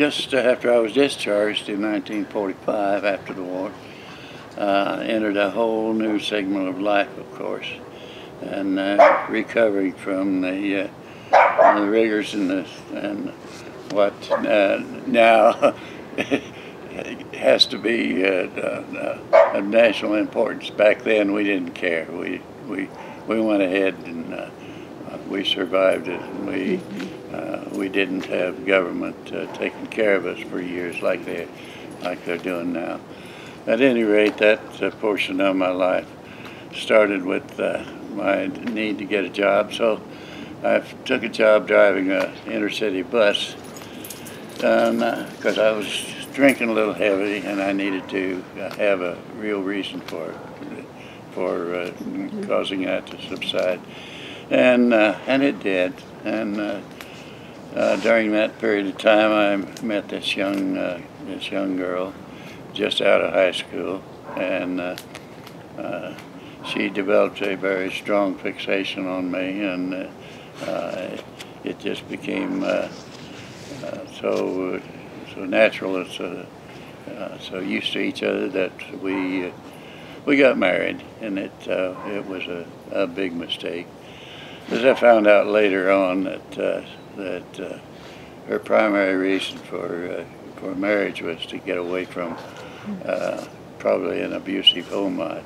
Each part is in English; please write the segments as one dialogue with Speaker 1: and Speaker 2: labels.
Speaker 1: just after I was discharged in 1945, after the war, entered a whole new segment of life, of course, and recovering from the rigors and what now has to be of national importance. Back then, we didn't care. We went ahead and we survived it, and we didn't have government taking care of us for years like they're doing now. At any rate, that portion of my life started with my need to get a job, so I took a job driving an inner-city bus because I was drinking a little heavy and I needed to have a real reason for causing that to subside, and it did. And during that period of time, I met this young girl just out of high school, and she developed a very strong fixation on me, and it just became so natural, and so used to each other that we got married, and it was a big mistake. As I found out later on that her primary reason for marriage was to get away from probably an abusive home life.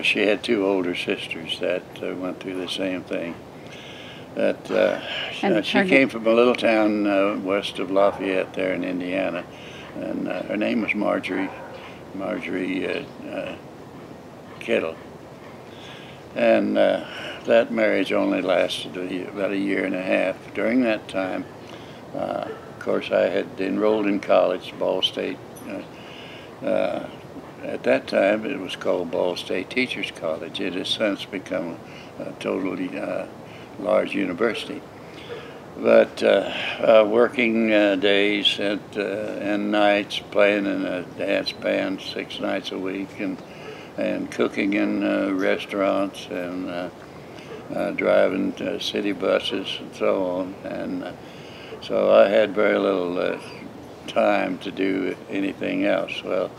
Speaker 1: She had two older sisters that went through the same thing. She came from a little town west of Lafayette there in Indiana, and her name was Marjorie Kittle. And that marriage only lasted about a year and a half. During that time, of course, I had enrolled in college, Ball State. At that time, it was called Ball State Teachers College. It has since become a totally large university. But working days and nights, playing in a dance band 6 nights a week, and cooking in restaurants, and driving city buses and so on. And so I had very little time to do anything else. Well,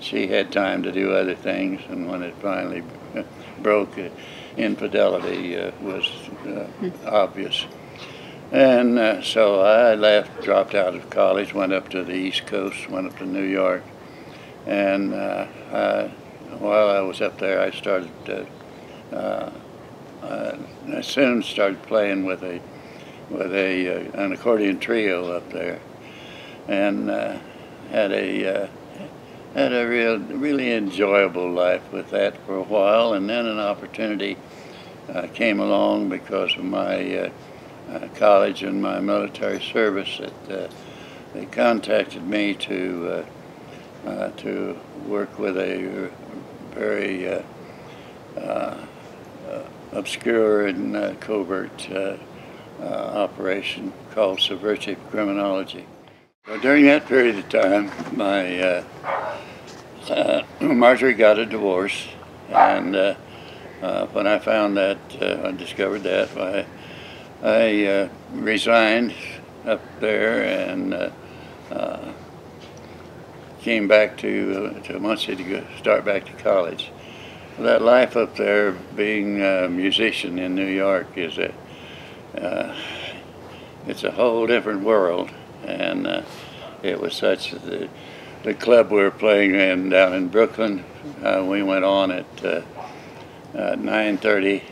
Speaker 1: she had time to do other things, and when it finally broke, infidelity was obvious. And so I left, dropped out of college, went up to the East Coast, went up to New York, and while I was up there, I started. I soon started playing with an accordion trio up there, and had a really enjoyable life with that for a while. And then an opportunity came along because of my college and my military service that they contacted me to work with a very obscure and covert operation called subversive criminology. Well, during that period of time, my Marjorie got a divorce, and when I found that, I discovered that, I resigned up there and came back to Muncie to start back to college. That life up there, being a musician in New York, is it's a whole different world, and it was such that the club we were playing in down in Brooklyn, we went on at 9:30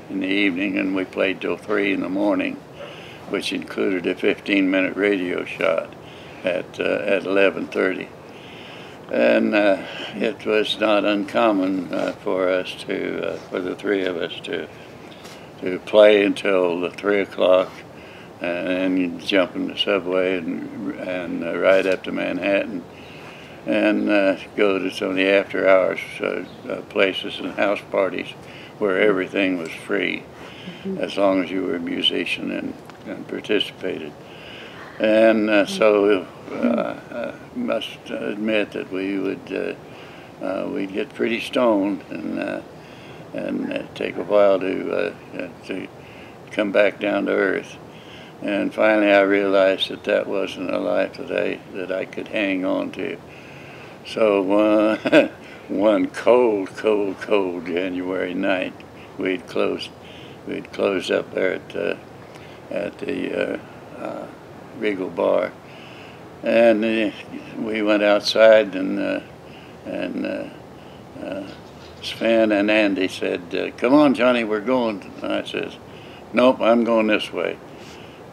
Speaker 1: in the evening, and we played till 3 in the morning, which included a 15-minute radio shot at 11:30. And it was not uncommon for us for the three of us to play until 3 o'clock, and then jump in the subway and ride up to Manhattan, and go to some of the after-hours places and house parties where everything was free, as long as you were a musician and participated. And so I must admit that we'd get pretty stoned, and take a while to come back down to earth. And finally I realized that that wasn't a life that I could hang on to. So one cold January night, we'd closed up there at the Regal Bar, and we went outside, and Sven and Andy said, "Come on, Johnny, we're going." And I says, "Nope, I'm going this way."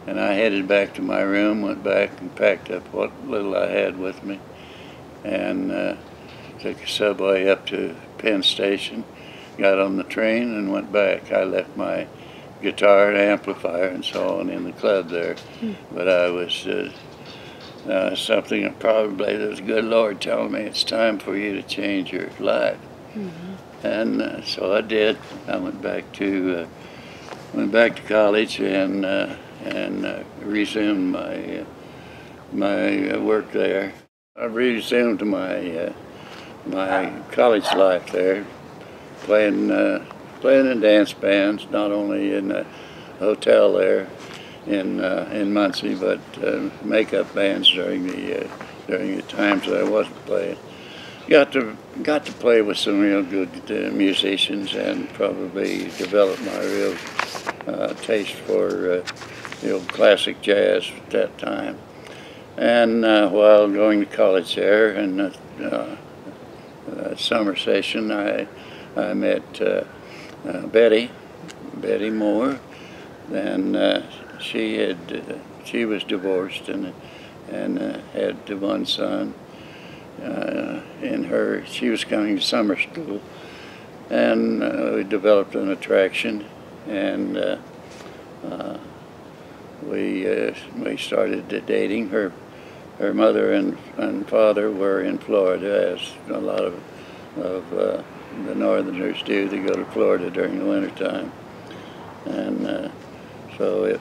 Speaker 1: And I headed back to my room, went back and packed up what little I had with me, and took a subway up to Penn Station, got on the train and went back. I left my guitar and amplifier and so on in the club there, but I was something that probably the good Lord telling me it's time for you to change your life. And so I did. I went back to college and resumed my work there. I resumed my college life there, playing in dance bands, not only in a hotel there in Muncie, but makeup bands during the times that I wasn't playing. Got to play with some real good musicians, and probably developed my real taste for the old classic jazz at that time. And while going to college there, in summer session, I met Betty Moore, and she was divorced and had one son. She was coming to summer school, and we developed an attraction, and we started dating. Her mother and father were in Florida, as a lot of the Northerners do. They go to Florida during the wintertime, and so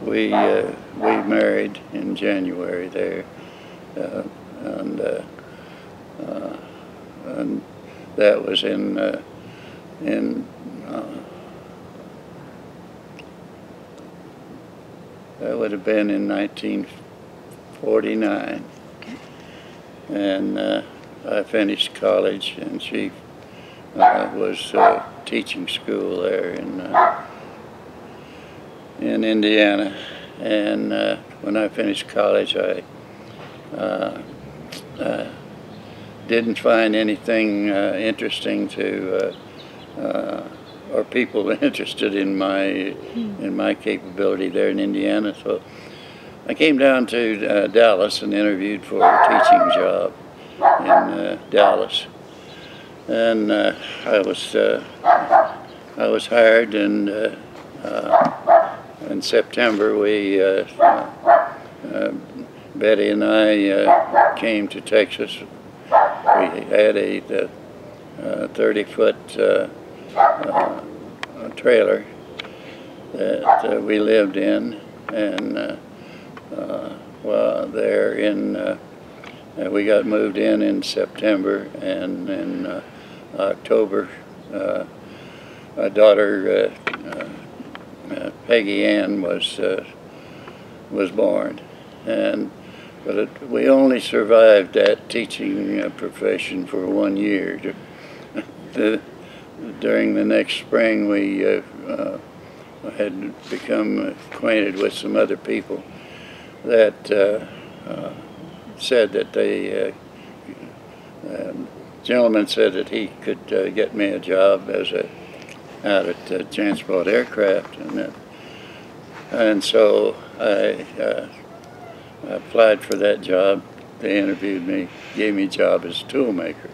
Speaker 1: we married in January there, and that was that would have been in 1949, and I finished college, and she was teaching school there in Indiana. And when I finished college, I didn't find anything interesting or people interested in my capability there in Indiana. So I came down to Dallas and interviewed for a teaching job in Dallas, and I was hired. And in September, Betty and I came to Texas. We had a 30-foot trailer that we lived in, and we got moved in September, and in October my daughter Peggy Ann was born, but we only survived that teaching profession for 1 year. During the next spring, we had become acquainted with some other people that said that gentleman said that he could get me a job out at Jansport Aircraft, and so I applied for that job. They interviewed me, gave me a job as a tool maker,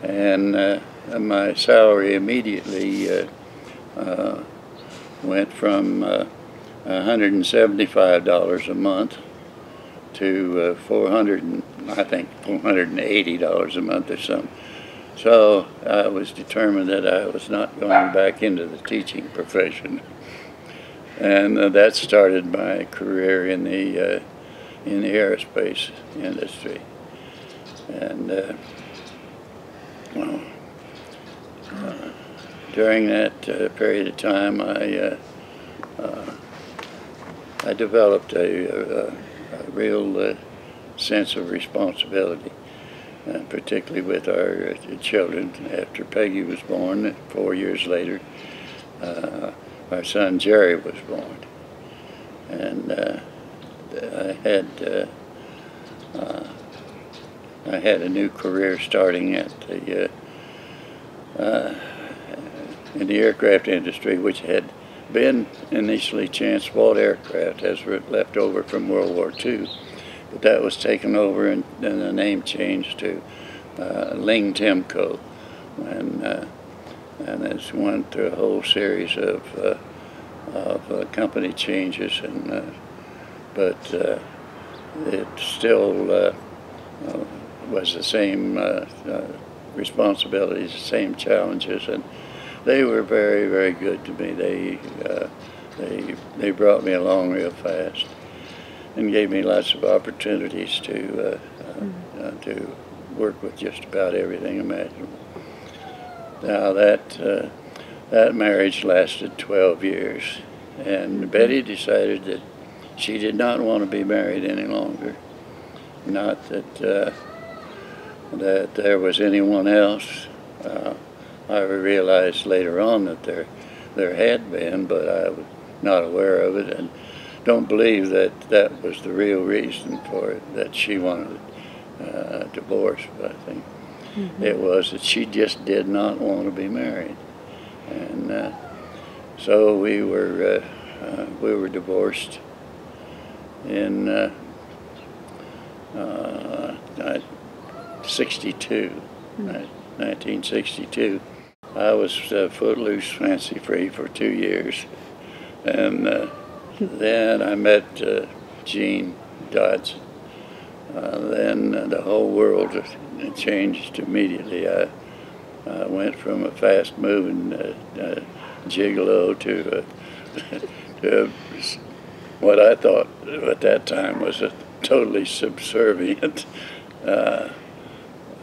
Speaker 1: and my salary immediately went from $175 a month to $480 a month or something. So I was determined that I was not going back into the teaching profession, and that started my career in the aerospace industry. And during that period of time, I I developed a real sense of responsibility, particularly with our children. After Peggy was born, 4 years later, our son Jerry was born, and I had a new career starting at the in the aircraft industry, which had been initially Chance-Walt Aircraft, as left over from World War II. But that was taken over, and then the name changed to Ling Temco, and it's went through a whole series of company changes, and but it still was the same responsibilities, the same challenges, and they were very, very good to me. They brought me along real fast and gave me lots of opportunities to work with just about everything imaginable. Now that marriage lasted 12 years, and Betty decided that she did not want to be married any longer. Not that that there was anyone else. I realized later on that there had been, but I was not aware of it, and don't believe that that was the real reason for it, that she wanted a divorce. But I think it was that she just did not want to be married, and so we were divorced in 1962. I was footloose, fancy-free for 2 years, and then I met Jean Dodson. Then the whole world changed immediately. I went from a fast-moving gigolo to what I thought at that time was a totally subservient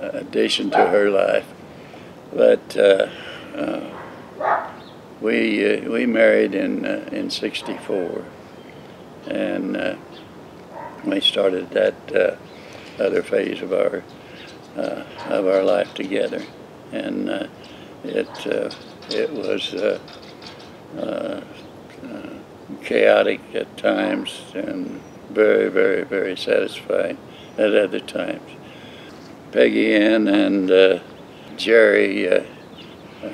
Speaker 1: addition to her life. But we married in '64, and we started that other phase of our life together, and it was chaotic at times and very, very, very satisfying at other times. Peggy Ann and Jerry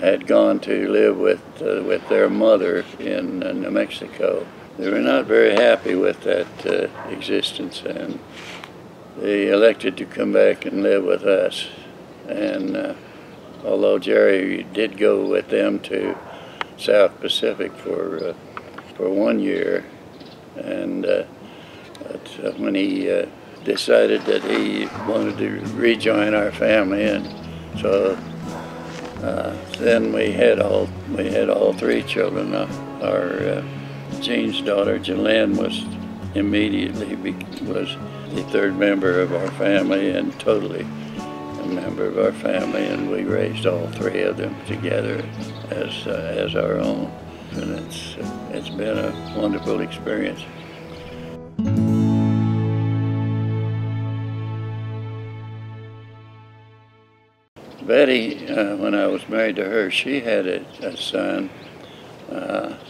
Speaker 1: had gone to live with their mother in New Mexico. They were not very happy with that existence, and they elected to come back and live with us. And although Jerry did go with them to South Pacific for 1 year, and but when he decided that he wanted to rejoin our family, and so then we had all 3 children. Our Jean's daughter, Jalen, was the 3rd member of our family and totally a member of our family, and we raised all 3 of them together as our own, and it's been a wonderful experience. Betty, when I was married to her, she had a son,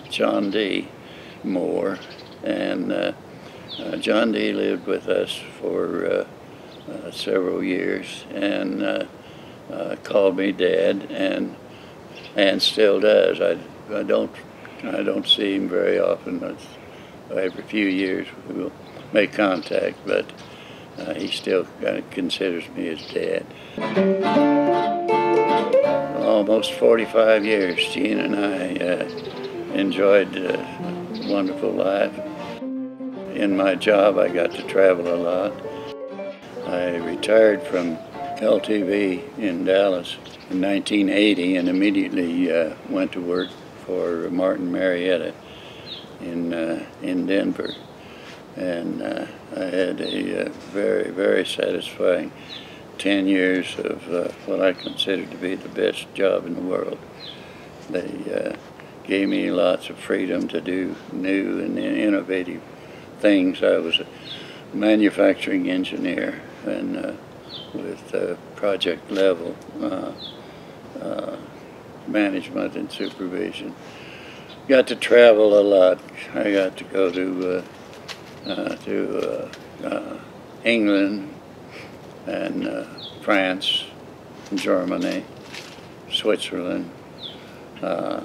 Speaker 1: John D. Moore, and John D. lived with us for several years, and called me Dad, and still does. I don't see him very often. Every few years we will make contact, but he still kind of considers me his dad. Almost 45 years, Jean and I enjoyed a wonderful life. In my job, I got to travel a lot. I retired from LTV in Dallas in 1980 and immediately went to work for Martin Marietta in Denver. And I had a very, very satisfying 10 years of what I consider to be the best job in the world. They gave me lots of freedom to do new and innovative things. I was a manufacturing engineer and with project level management and supervision. Got to travel a lot. I got to go to England and France, Germany, Switzerland. A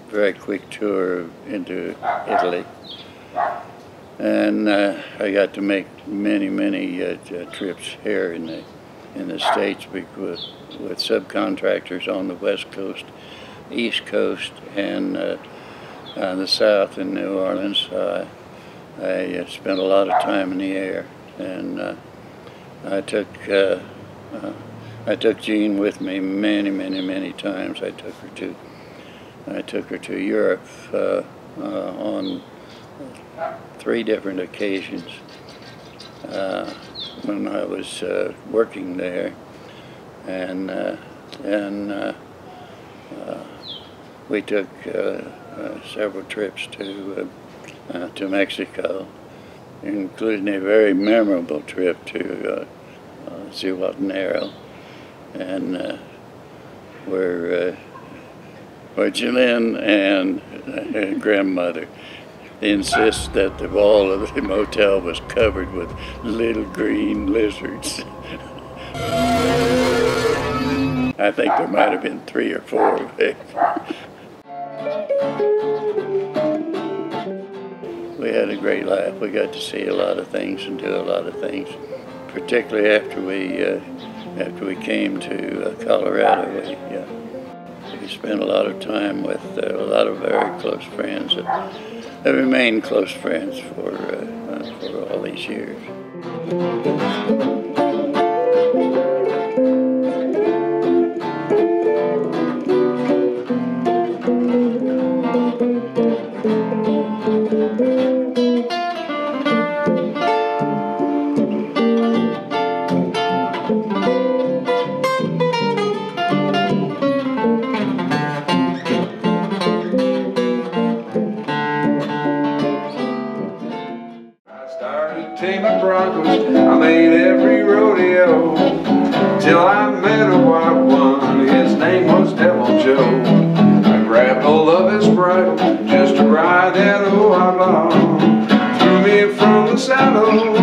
Speaker 1: very quick tour into Italy. And I got to make many trips here in the States with subcontractors on the West Coast, East Coast, and the South in New Orleans. I spent a lot of time in the air, and I took Jean with me many times. I took her to Europe on 3 different occasions when I was working there, and we took several trips to Mexico, including a very memorable trip to Zihuatanejo, and where Jillian and her grandmother insist that the wall of the motel was covered with little green lizards. I think there might have been 3 or 4 of them. We had a great life. We got to see a lot of things and do a lot of things, particularly after we came to Colorado. We spent a lot of time with a lot of very close friends that have remained close friends for all these years.
Speaker 2: Teaming Broncos, I made every rodeo till I met a white one. His name was Devil Joe. I grabbed hold of his bridle just to ride that old outlaw. Threw me from the saddle.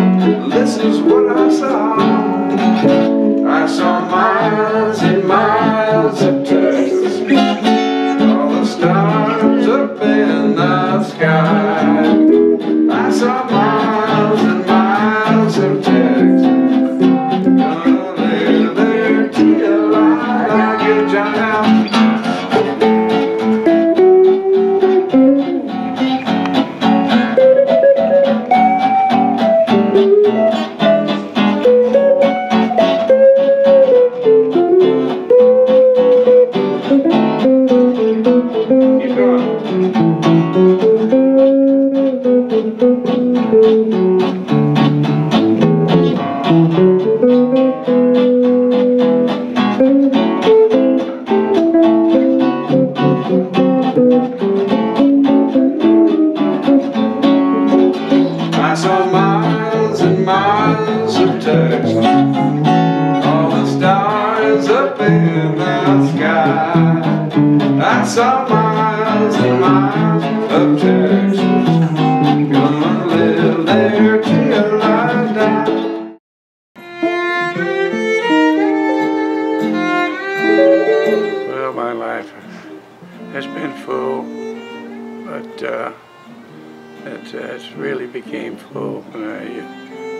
Speaker 2: This is what I saw. I saw miles and miles of Texas, all the stars up in the sky. I saw miles and miles of Texas. Gonna live there till I get John out. Keep going. I saw miles and miles of Texas, all the stars up in the sky. I saw miles and miles of Texas, gonna live there till I die. Well, my life has been full, but it really became full when I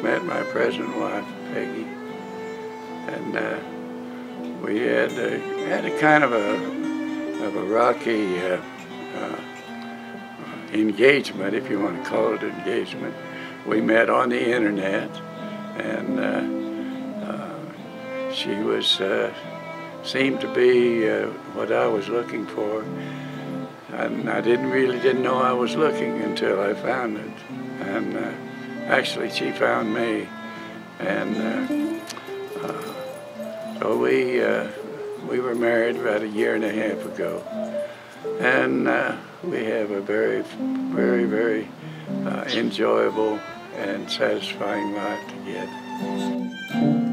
Speaker 2: met my present wife, Peggy, and we had a kind of a rocky engagement, if you want to call it engagement. We met on the internet, and she was seemed to be what I was looking for. And I didn't know I was looking until I found it. And actually, she found me. And so we were married about 1.5 years ago. And we have a very
Speaker 1: enjoyable and satisfying life together.